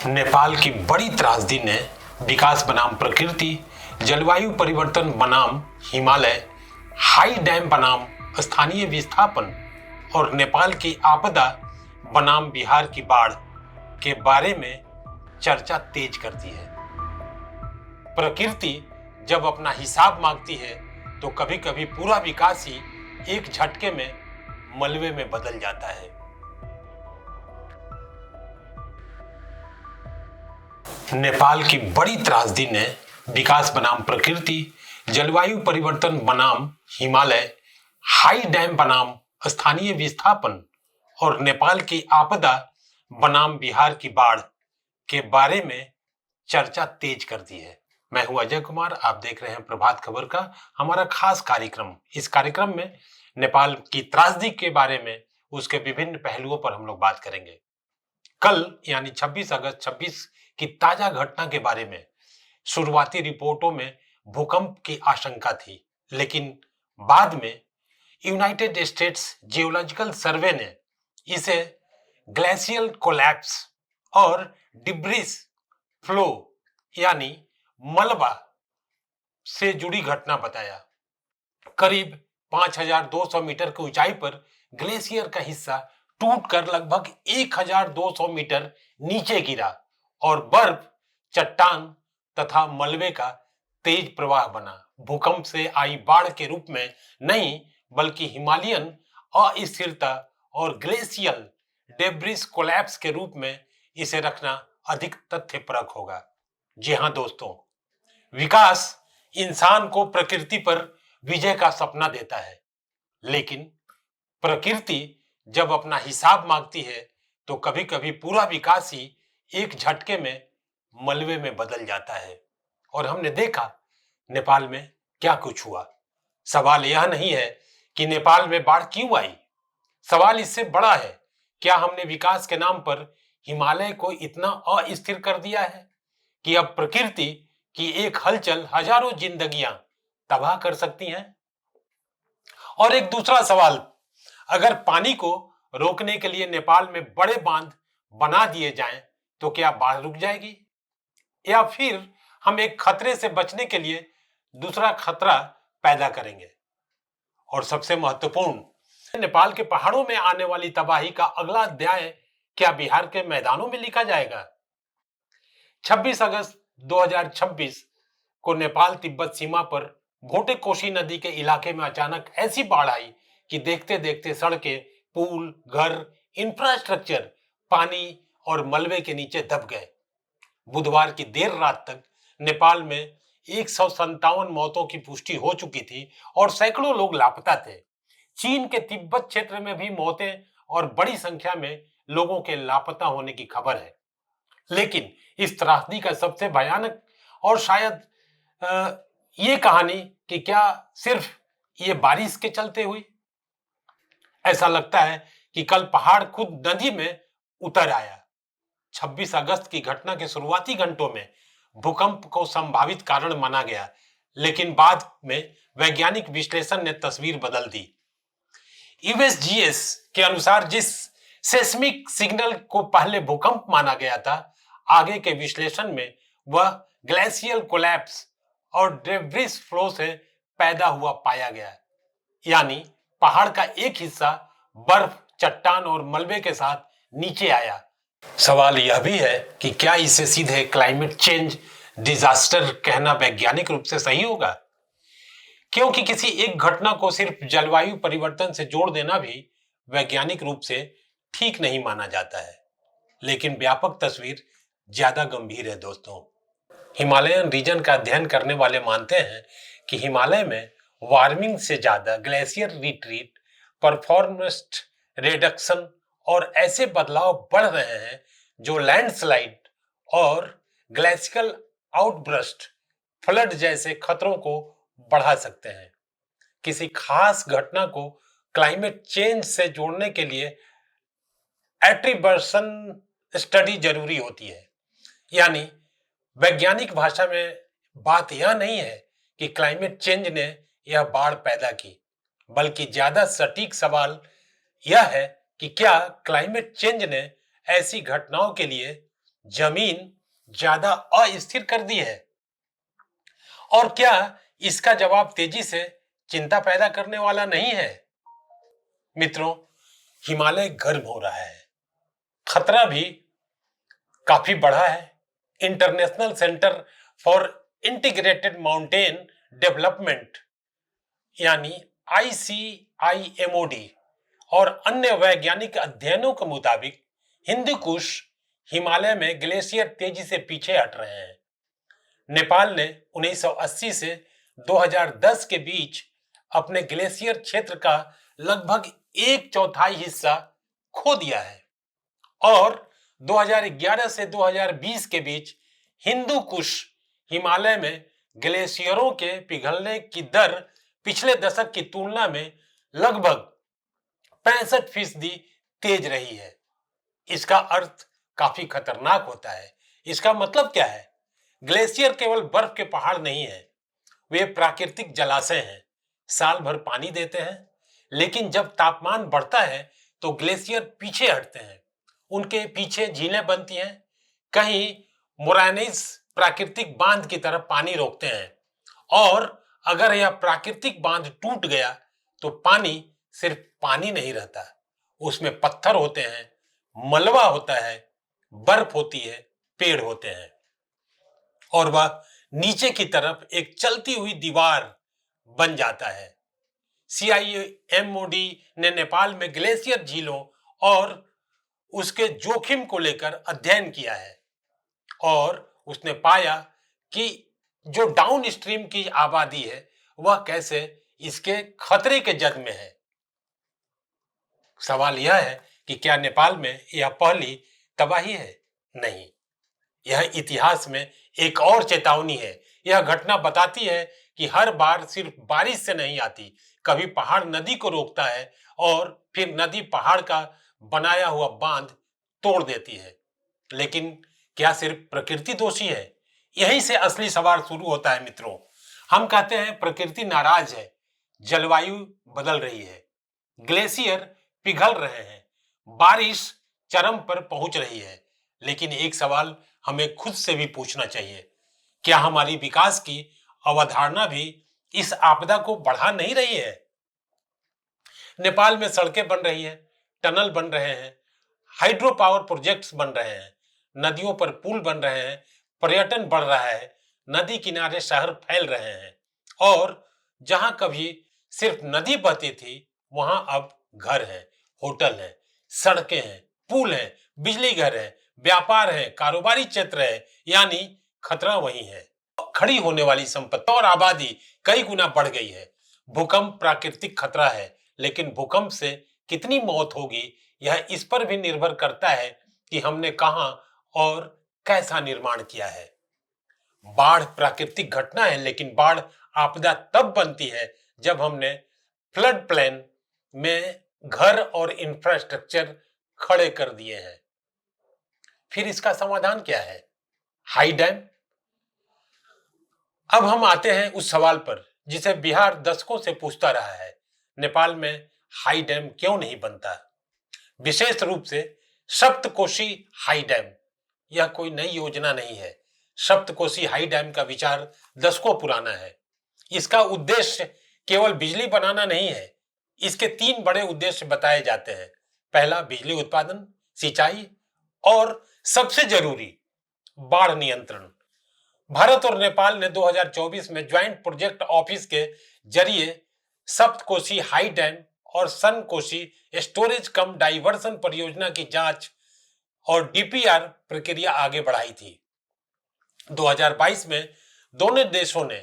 नेपाल की बड़ी त्रासदी ने विकास बनाम प्रकृति, जलवायु परिवर्तन बनाम हिमालय, हाई डैम बनाम स्थानीय विस्थापन और नेपाल की आपदा बनाम बिहार की बाढ़ के बारे में चर्चा तेज कर दी है। प्रकृति जब अपना हिसाब मांगती है तो कभी कभी पूरा विकास ही एक झटके में मलबे में बदल जाता है। नेपाल की बड़ी त्रासदी ने विकास बनाम प्रकृति, जलवायु परिवर्तन बनाम हिमालय, हाई डैम बनाम स्थानीय विस्थापन और नेपाल की आपदा बनाम बिहार की बाढ़ के बारे में चर्चा तेज कर दी है। मैं हूं अजय कुमार, आप देख रहे हैं प्रभात खबर का हमारा खास कार्यक्रम। इस कार्यक्रम में नेपाल की त्रासदी के बारे में, उसके विभिन्न पहलुओं पर हम लोग बात करेंगे। कल यानी 26 अगस्त 26 की ताजा घटना के बारे में शुरुआती रिपोर्टों में भूकंप की आशंका थी, लेकिन बाद में यूनाइटेड स्टेट्स जियोलॉजिकल सर्वे ने इसे ग्लेशियल कोलैप्स और डिब्रिस फ्लो यानी मलबा से जुड़ी घटना बताया। करीब 5200 मीटर की ऊंचाई पर ग्लेशियर का हिस्सा टूटकर लगभग 1200 मीटर नीचे गिरा और बर्फ, चट्टान तथा मलबे का तेज प्रवाह बना। भूकंप से आई बाढ़ के रूप में नहीं, बल्कि हिमालयन अस्थिरता और ग्लेशियल डेब्रिस कोलैप्स के रूप में इसे रखना अधिक तथ्यपरक होगा। जी हां दोस्तों, विकास इंसान को प्रकृति पर विजय का सपना देता है, लेकिन प्रकृति जब अपना हिसाब मांगती है तो कभी कभी पूरा विकास ही एक झटके में मलबे में बदल जाता है। और हमने देखा नेपाल में क्या कुछ हुआ। सवाल यह नहीं है कि नेपाल में बाढ़ क्यों आई, सवाल इससे बड़ा है, क्या हमने विकास के नाम पर हिमालय को इतना अस्थिर कर दिया है कि अब प्रकृति की एक हलचल हजारों जिंदगियां तबाह कर सकती हैं। और एक दूसरा सवाल, अगर पानी को रोकने के लिए नेपाल में बड़े बांध बना दिए जाएं तो क्या बाढ़ रुक जाएगी, या फिर हम एक खतरे से बचने के लिए दूसरा खतरा पैदा करेंगे। और सबसे महत्वपूर्ण, नेपाल के पहाड़ों में आने वाली तबाही का अगला अध्याय क्या बिहार के मैदानों में लिखा जाएगा। 26 अगस्त 2026 को नेपाल तिब्बत सीमा पर भोटे कोशी नदी के इलाके में अचानक ऐसी बाढ़ आई कि देखते देखते सड़कें, पुल, घर, इंफ्रास्ट्रक्चर पानी और मलबे के नीचे दब गए। बुधवार की देर रात तक नेपाल में 157 मौतों की पुष्टि हो चुकी थी और सैकड़ों लोग लापता थे। चीन के तिब्बत क्षेत्र में भी मौतें और बड़ी संख्या में लोगों के लापता होने की खबर है। लेकिन इस त्रासदी का सबसे भयानक और शायद ये कहानी कि क्या सिर्फ ये बारिश के चलते हुई। ऐसा लगता है कि कल पहाड़ खुद नदी में उतर आया। 26 अगस्त की घटना के शुरुआती घंटों में भूकंप को संभावित कारण माना गया, लेकिन बाद में वैज्ञानिक विश्लेषण ने तस्वीर बदल दी। यूएसजीएस के अनुसार जिस सेस्मिक सिग्नल को पहले भूकंप माना गया था, आगे के विश्लेषण में वह ग्लेशियल कोलैप्स और डेब्रिस फ्लो से पैदा हुआ पाया गया। यानी पहाड़ का एक हिस्सा बर्फ, चट्टान और मलबे के साथ नीचे आया। सवाल यह भी है कि क्या इसे सीधे क्लाइमेट चेंज डिजास्टर कहना वैज्ञानिक रूप से सही होगा, क्योंकि किसी एक घटना को सिर्फ जलवायु परिवर्तन से जोड़ देना भी वैज्ञानिक रूप से ठीक नहीं माना जाता है। लेकिन व्यापक तस्वीर ज्यादा गंभीर है दोस्तों। हिमालयन रीजन का अध्ययन करने वाले मानते हैं कि हिमालय में वार्मिंग से ज्यादा ग्लेशियर रिट्रीट, परफॉर्मेंस रिडक्शन और ऐसे बदलाव बढ़ रहे हैं जो लैंडस्लाइड और ग्लेशियल आउटबर्स्ट, फ्लड जैसे खतरों को बढ़ा सकते हैं। किसी खास घटना को क्लाइमेट चेंज से जोड़ने के लिए एट्रीब्यूशन स्टडी जरूरी होती है। यानी वैज्ञानिक भाषा में बात यह नहीं है कि क्लाइमेट चेंज ने यह बाढ़ पैदा की, बल्कि ज्यादा सटीक सवाल यह है कि क्या क्लाइमेट चेंज ने ऐसी घटनाओं के लिए जमीन ज्यादा अस्थिर कर दी है? और क्या इसका जवाब तेजी से चिंता पैदा करने वाला नहीं है? मित्रों, हिमालय गर्म हो रहा है, खतरा भी काफी बढ़ा है। International centre for integrated mountain development यानी ICIMOD और अन्य वैज्ञानिक अध्ययनों के मुताबिक हिंदू कुश हिमालय में ग्लेशियर तेजी से पीछे हट रहे हैं। नेपाल ने 1980 से 2010 के बीच अपने ग्लेशियर क्षेत्र का लगभग 1/4 हिस्सा खो दिया है और 2011 से 2020 के बीच हिंदू कुश हिमालय में ग्लेशियरों के पिघलने की दर पिछले दशक की तुलना में लगभग 65% तेज रही है। इसका अर्थ काफी खतरनाक होता है। इसका मतलब क्या है? ग्लेशियर केवल बर्फ के पहाड़ नहीं है, वे प्राकृतिक जलाशय हैं, साल भर पानी देते हैं, लेकिन जब तापमान बढ़ता है तो ग्लेशियर पीछे हटते हैं। उनके पीछे झीलें बनती हैं, कहीं मोराइन्स प्राकृतिक बांध की तरफ पानी रोकते हैं और अगर यह प्राकृतिक बांध टूट गया तो पानी सिर्फ पानी नहीं रहता, उसमें पत्थर होते हैं, मलबा होता है, बर्फ होती है, पेड़ होते हैं और वह नीचे की तरफ एक चलती हुई दीवार बन जाता है। CIMOD ने नेपाल में ग्लेशियर झीलों और उसके जोखिम को लेकर अध्ययन किया है और उसने पाया कि जो डाउन स्ट्रीम की आबादी है वह कैसे इसके खतरे के जद में है। सवाल यह है कि क्या नेपाल में यह पहली तबाही है? नहीं, यह इतिहास में एक और चेतावनी है। यह घटना बताती है कि हर बार सिर्फ बारिश से नहीं आती, कभी पहाड़ नदी को रोकता है और फिर नदी पहाड़ का बनाया हुआ बांध तोड़ देती है। लेकिन क्या सिर्फ प्रकृति दोषी है? यहीं से असली सवाल शुरू होता है मित्रों। हम कहते हैं प्रकृति नाराज है, जलवायु बदल रही है, ग्लेशियर पिघल रहे हैं, बारिश चरम पर पहुंच रही है, लेकिन एक सवाल हमें खुद से भी पूछना चाहिए, क्या हमारी विकास की अवधारणा भी इस आपदा को बढ़ा नहीं रही है? नेपाल में सड़कें बन रही हैं, टनल बन रहे हैं, हाइड्रो पावर प्रोजेक्ट्स बन रहे हैं, नदियों पर पुल बन रहे हैं, पर्यटन बढ़ रहा है, नदी किनारे शहर फैल रहे हैं और जहां कभी सिर्फ नदी बहती थी वहां अब घर हैं, होटल हैं, सड़कें हैं, पुल हैं, बिजली घर है, व्यापार है, कारोबारी क्षेत्र है, यानी खतरा वही है। खड़ी होने वाली संपत्ति और आबादी कई गुना बढ़ गई है। भूकंप प्राकृतिक खतरा है, लेकिन भूकंप से कितनी मौत होगी यह इस पर भी निर्भर करता है कि हमने कहां और कैसा निर्माण किया है। बाढ़ प्राकृतिक घटना है, लेकिन बाढ़ आपदा तब बनती है जब हमने फ्लड प्लान में घर और इंफ्रास्ट्रक्चर खड़े कर दिए हैं। फिर इसका समाधान क्या है? High dam. अब हम आते हैं उस सवाल पर जिसे बिहार दशकों से पूछता रहा है, नेपाल में हाई डैम क्यों नहीं बनता? विशेष रूप से सप्तकोशी हाई डैम। यह कोई नई योजना नहीं है। सप्तकोशी हाई डैम का विचार दशकों पुराना है। इसका उद्देश्य केवल बिजली बनाना नहीं है। इसके 3 बड़े उद्देश्य बताए जाते हैं। पहला, बिजली उत्पादन, सिंचाई और सबसे जरूरी, बाढ़ नियंत्रण। भारत और नेपाल ने 2024 में ज्वाइंट प्रोजेक्ट ऑफिस के जरिए सप्तकोशी हाई डैम और सनकोशी स्टोरेज कम डाइवर्सन परियोजना की जांच और DPR प्रक्रिया आगे बढ़ाई थी। 2022 में दोनों देशों ने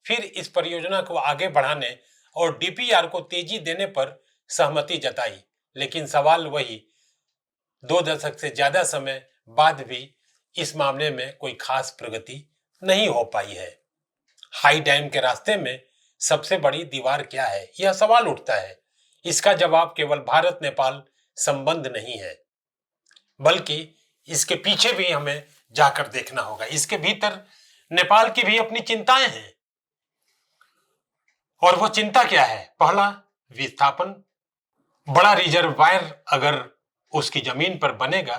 फिर इस परियोजना को आगे बढ़ाने और DPR को तेजी देने पर सहमति जताई, लेकिन सवाल वही, 2 दशक से ज्यादा समय बाद भी इस मामले में कोई खास प्रगति नहीं हो पाई है। हाई डैम के रास्ते में सबसे बड़ी दीवार क्या है? यह सवाल उठता है। इसका जवाब केवल भारत नेपाल संबंध नहीं है, बल्कि इसके पीछे भी हमें जाकर देखना होगा। इसके भीतर नेपाल की भी अपनी चिंताएं हैं और वो चिंता क्या है? पहला, विस्थापन। बड़ा रिजर्वायर अगर उसकी जमीन पर बनेगा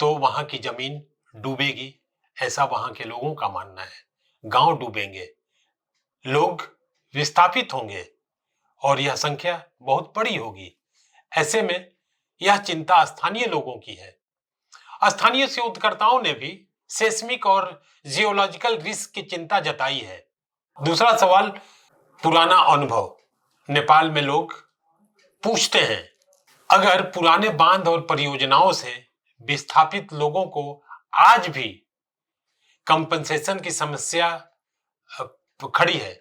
तो वहां की जमीन डूबेगी, ऐसा वहां के लोगों का मानना है। गांव डूबेंगे, लोग विस्थापित होंगे और यह संख्या बहुत बड़ी होगी। ऐसे में यह चिंता स्थानीय लोगों की है। स्थानीय शोधकर्ताओं ने भी सेस्मिक और जियोलॉजिकल रिस्क की चिंता जताई है। दूसरा सवाल, पुराना अनुभव। नेपाल में लोग पूछते हैं, अगर पुराने बांध और परियोजनाओं से विस्थापित लोगों को आज भी कंपनसेशन की समस्या खड़ी है,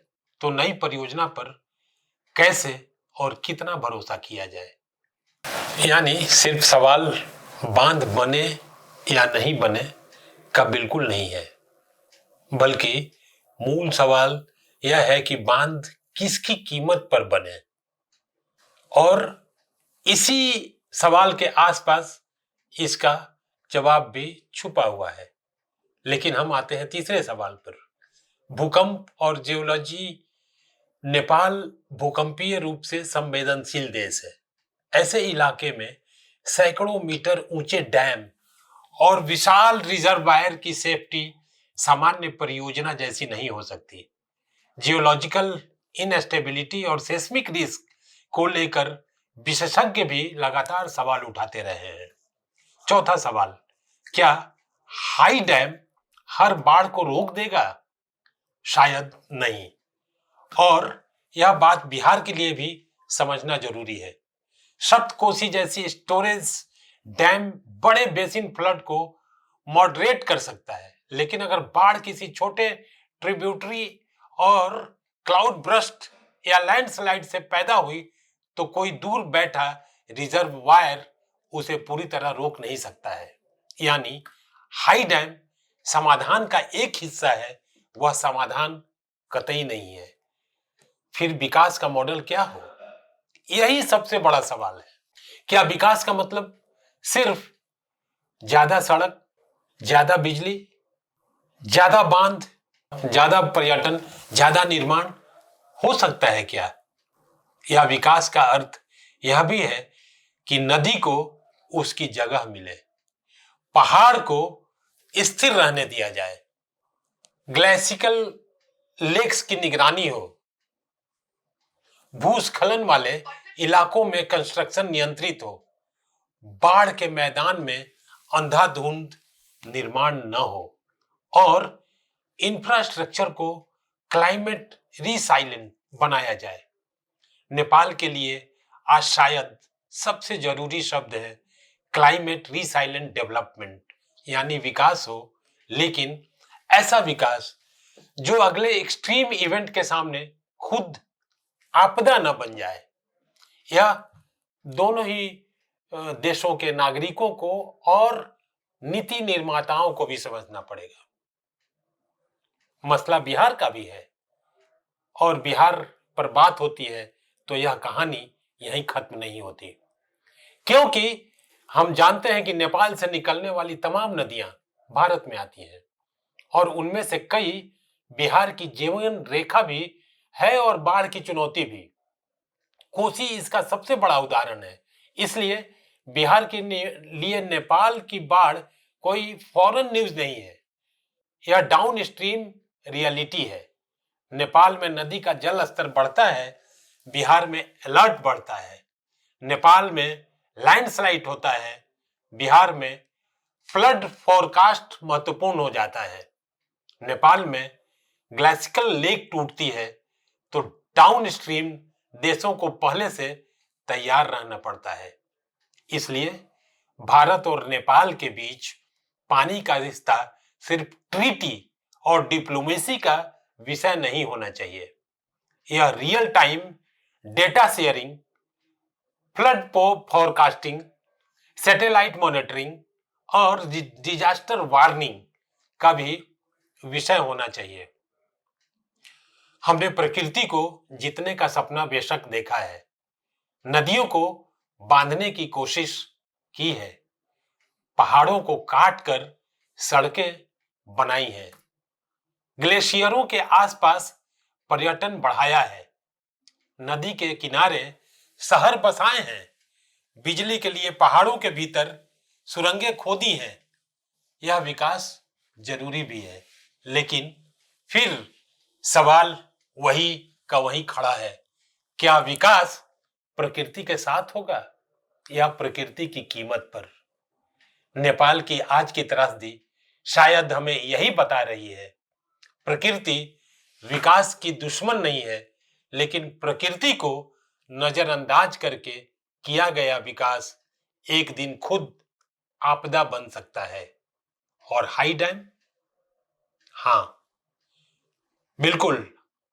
तो नई परियोजना पर कैसे और कितना भरोसा किया जाए। यानी सिर्फ सवाल बांध बने या नहीं बने का बिल्कुल नहीं है, बल्कि मूल सवाल यह है कि बांध किसकी कीमत पर बने। और इसी सवाल के आसपास इसका जवाब भी छुपा हुआ है। लेकिन हम आते हैं तीसरे सवाल पर। भूकंप और जियोलॉजी। नेपाल भूकंपीय रूप से संवेदनशील देश है। ऐसे इलाके में सैकड़ों मीटर ऊंचे डैम और विशाल रिजर्वायर की सेफ्टी सामान्य परियोजना जैसी नहीं हो सकती। जियोलॉजिकल इनस्टेबिलिटी और सेस्मिक रिस्क को लेकर विशेषज्ञ भी लगातार सवाल उठाते रहे हैं। चौथा सवाल, क्या हाई डैम हर बाढ़ को रोक देगा? शायद नहीं। और यह बात बिहार के लिए भी समझना जरूरी है। सप्तकोसी जैसी स्टोरेज डैम बड़े बेसिन फ्लड को मॉडरेट कर सकता है, लेकिन अगर बाढ़ किसी छोटे ट्रिब्यूटरी और क्लाउड बर्स्ट या लैंडस्लाइड से पैदा हुई तो कोई दूर बैठा रिजर्वायर उसे पूरी तरह रोक नहीं सकता है। यानी हाई डैम समाधान का एक हिस्सा है, वह समाधान कतई नहीं है। फिर विकास का मॉडल क्या हो? यही सबसे बड़ा सवाल है। क्या विकास का मतलब सिर्फ ज्यादा सड़क, ज्यादा बिजली, ज्यादा बांध, ज्यादा पर्यटन, ज्यादा निर्माण हो सकता है क्या? यह विकास का अर्थ यह भी है कि नदी को उसकी जगह मिले, पहाड़ को स्थिर रहने दिया जाए, ग्लेशियल लेक्स की निगरानी हो, भूस्खलन वाले इलाकों में कंस्ट्रक्शन नियंत्रित हो, बाढ़ के मैदान में अंधाधुंध निर्माण न हो और इंफ्रास्ट्रक्चर को क्लाइमेट रिसाइलेंट बनाया जाए। नेपाल के लिए आज शायद सबसे जरूरी शब्द है क्लाइमेट रिसाइलेंट डेवलपमेंट, यानी विकास हो, लेकिन ऐसा विकास जो अगले एक्सट्रीम इवेंट के सामने खुद आपदा न बन जाए। यह दोनों ही देशों के नागरिकों को और नीति निर्माताओं को भी समझना पड़ेगा। मसला बिहार का भी है और बिहार पर बात होती है तो यह कहानी यहीं खत्म नहीं होती, क्योंकि हम जानते हैं कि नेपाल से निकलने वाली तमाम नदियां भारत में आती हैं और उनमें से कई बिहार की जीवन रेखा भी है और बाढ़ की चुनौती भी। कोसी इसका सबसे बड़ा उदाहरण है। इसलिए बिहार के लिए नेपाल की बाढ़ कोई फॉरेन न्यूज नहीं है, यह डाउन स्ट्रीम रियलिटी है। नेपाल में नदी का जल स्तर बढ़ता है, बिहार में अलर्ट बढ़ता है। नेपाल में लैंडस्लाइड होता है, बिहार में फ्लड फोरकास्ट महत्वपूर्ण हो जाता है। नेपाल में ग्लेशियल लेक टूटती है तो डाउन स्ट्रीम देशों को पहले से तैयार रहना पड़ता है। इसलिए भारत और नेपाल के बीच पानी का रिश्ता सिर्फ ट्रीटी और डिप्लोमेसी का विषय नहीं होना चाहिए। यह real time data sharing, flood forecasting, satellite monitoring और डिजास्टर वार्निंग का भी विषय होना चाहिए। हमने प्रकृति को जीतने का सपना बेशक देखा है, नदियों को बांधने की कोशिश की है, पहाड़ों को काटकर सड़कें बनाई हैं, ग्लेशियरों के आसपास पर्यटन बढ़ाया है, नदी के किनारे शहर बसाए हैं, बिजली के लिए पहाड़ों के भीतर सुरंगें खोदी हैं, यह विकास जरूरी भी है, लेकिन फिर सवाल वही का वही खड़ा है। क्या विकास प्रकृति के साथ होगा या प्रकृति की कीमत पर? नेपाल की आज की त्रासदी शायद हमें यही बता रही है। प्रकृति विकास की दुश्मन नहीं है, लेकिन प्रकृति को नजरअंदाज करके किया गया विकास एक दिन खुद आपदा बन सकता है। और हाई डैम, हाँ बिल्कुल,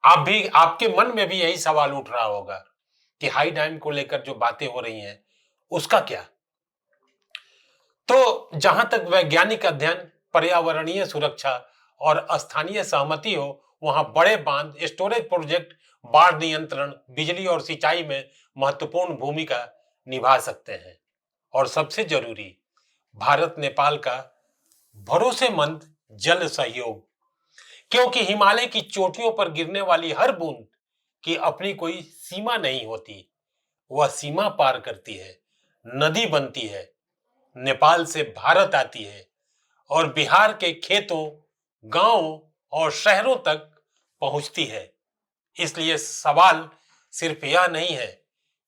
आपके मन में भी यही सवाल उठ रहा होगा कि हाई डैम को लेकर जो बातें हो रही हैं उसका क्या? तो जहां तक वैज्ञानिक अध्ययन, पर्यावरणीय सुरक्षा और स्थानीय सहमति हो, वहां बड़े बांध, स्टोरेज प्रोजेक्ट बाढ़ नियंत्रण, बिजली और सिंचाई में महत्वपूर्ण भूमिका निभा सकते हैं। और सबसे जरूरी, भारत नेपाल का भरोसेमंद जल सहयोग, क्योंकि हिमालय की चोटियों पर गिरने वाली हर बूंद की अपनी कोई सीमा नहीं होती, वह सीमा पार करती है, नदी बनती है, नेपाल से भारत आती है और बिहार के खेतों, गांवों और शहरों तक पहुंचती है। इसलिए सवाल सिर्फ यह नहीं है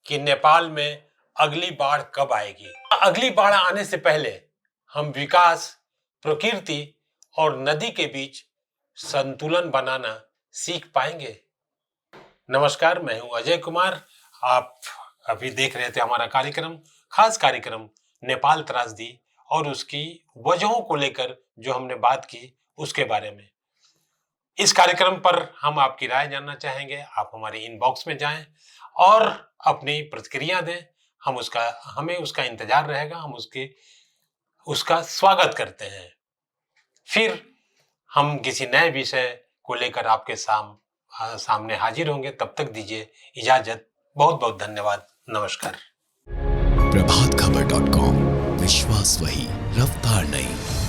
कि नेपाल में अगली बाढ़ कब आएगी। अगली बाढ़ आने से पहले हम विकास, प्रकृति और नदी के बीच संतुलन बनाना सीख पाएंगे। नमस्कार, मैं हूं अजय कुमार। आप अभी देख रहे थे हमारा कार्यक्रम, खास कार्यक्रम नेपाल त्रासदी और उसकी वजहों को लेकर जो हमने बात की उसके बारे में। इस कार्यक्रम पर हम आपकी राय जानना चाहेंगे। आप हमारे इनबॉक्स में जाएं और अपनी प्रतिक्रिया दें। हमें उसका इंतजार रहेगा। हम उसका स्वागत करते हैं। फिर हम किसी नए विषय को लेकर आपके सामने हाजिर होंगे। तब तक दीजिए इजाजत। बहुत बहुत धन्यवाद। नमस्कार। प्रभातखबर.com, विश्वास वही, रफ्तार नहीं।